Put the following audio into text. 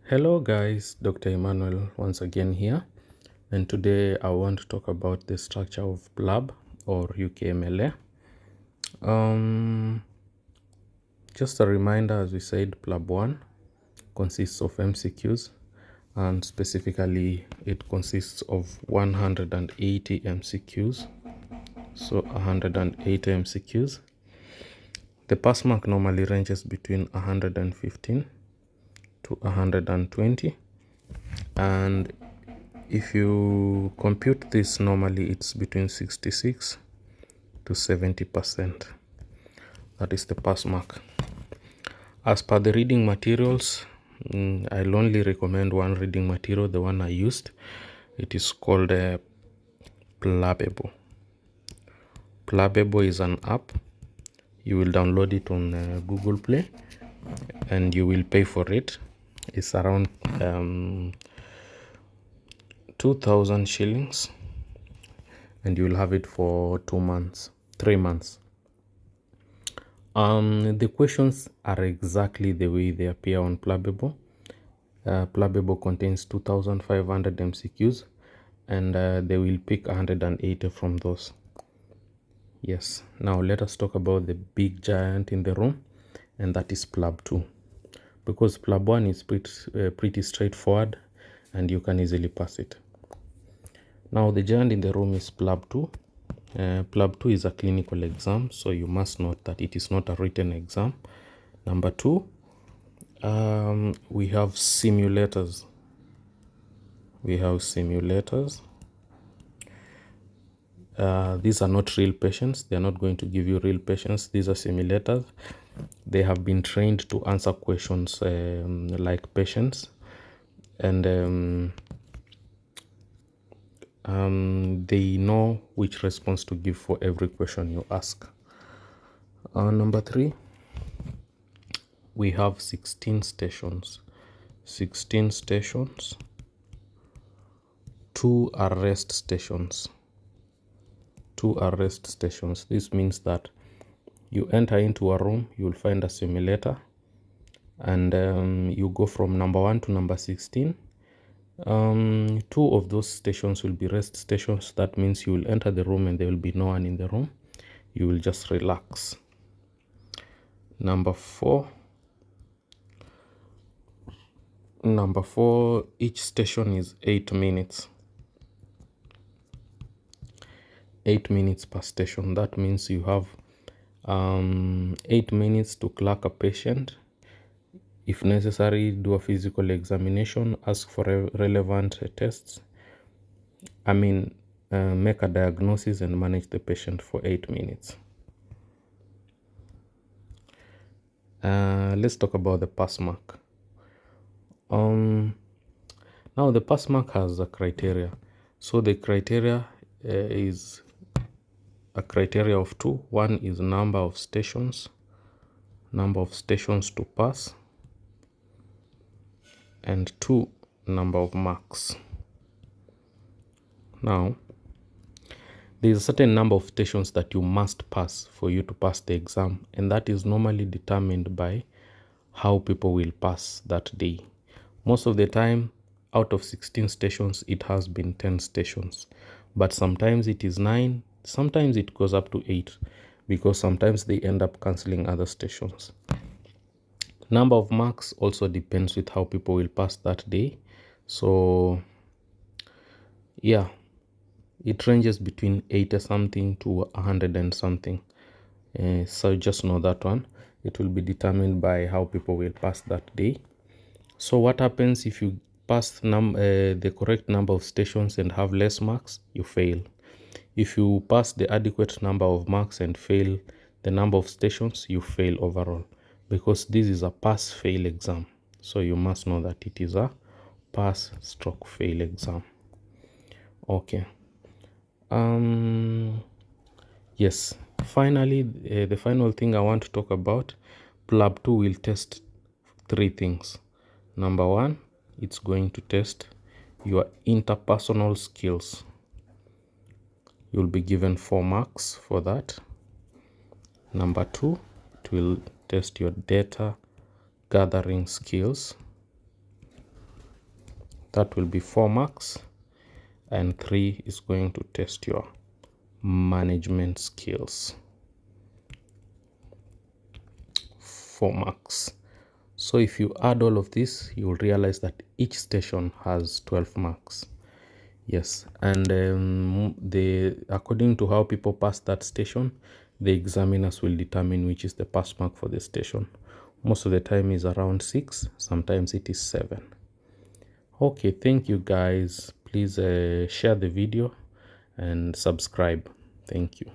Hello guys, Dr. Emmanuel once again here, and today I want to talk about the structure of Plab or Ukmla. Just a reminder, as we said, Plab 1 consists of MCQs, and specifically it consists of 180 MCQs. So 180 MCQs. The pass mark normally ranges between 115 to 120, and if you compute this, normally it's between 66 to 70%. That is the pass mark. As per the reading materials, I'll only recommend one reading material, the one I used. It is called Plabable. Plabable is an app. You will download it on Google Play and you will pay for it. It's around 2,000 shillings, and you will have it for 3 months. The questions are exactly the way they appear on Plabable. Plabable contains 2,500 MCQs, and they will pick 180 from those. Yes, now let us talk about the big giant in the room, and that is Plab 2. Because Plab 1 is pretty straightforward and you can easily pass it. Now the giant in the room is Plab 2. Plab 2 is a clinical exam, so you must note that it is not a written exam. Number 2, we have simulators. These are not real patients. They are not going to give you real patients. These are simulators. They have been trained to answer questions like patients, and they know which response to give for every question you ask. Number 3, we have 16 stations. 16 stations, 2 arrest stations. 2 arrest stations. This means that you enter into a room, you'll find a simulator, and you go from number 1 to number 16. 2 of those stations will be rest stations. That means you will enter the room and there will be no one in the room. You will just relax. Number 4, each station is 8 minutes. 8 minutes per station. That means you have 8 minutes to clerk a patient. If necessary, do a physical examination, ask for relevant tests. Make a diagnosis and manage the patient for 8 minutes. Let's talk about the pass mark. Now the pass mark has a criteria. So the criteria is a criteria of 2. 1 is number of stations to pass, and 2, number of marks. Now there is a certain number of stations that you must pass for you to pass the exam, and that is normally determined by how people will pass that day. Most of the time, out of 16 stations, it has been 10 stations, but sometimes it is 9, sometimes it goes up to 8, because sometimes they end up cancelling other stations. Number of marks also depends with how people will pass that day. So yeah, it ranges between 80 something to 100 and something. So just know that one. It will be determined by how people will pass that day. So what happens if you pass the correct number of stations and have less marks? You fail. If you pass the adequate number of marks and fail the number of stations, you fail overall, because this is a pass-fail exam. So you must know that it is a pass/fail exam. Okay. Yes, finally, the final thing I want to talk about, Plab 2 will test 3 things. Number 1, it's going to test your interpersonal skills. You'll be given 4 marks for that. Number 2, it will test your data gathering skills. That will be 4 marks, and 3 is going to test your management skills. 4 marks. So if you add all of this, you will realize that each station has 12 marks. Yes, and according to how people pass that station, the examiners will determine which is the pass mark for the station. Most of the time is around 6, sometimes it is 7. Okay, thank you guys. Please share the video and subscribe. Thank you.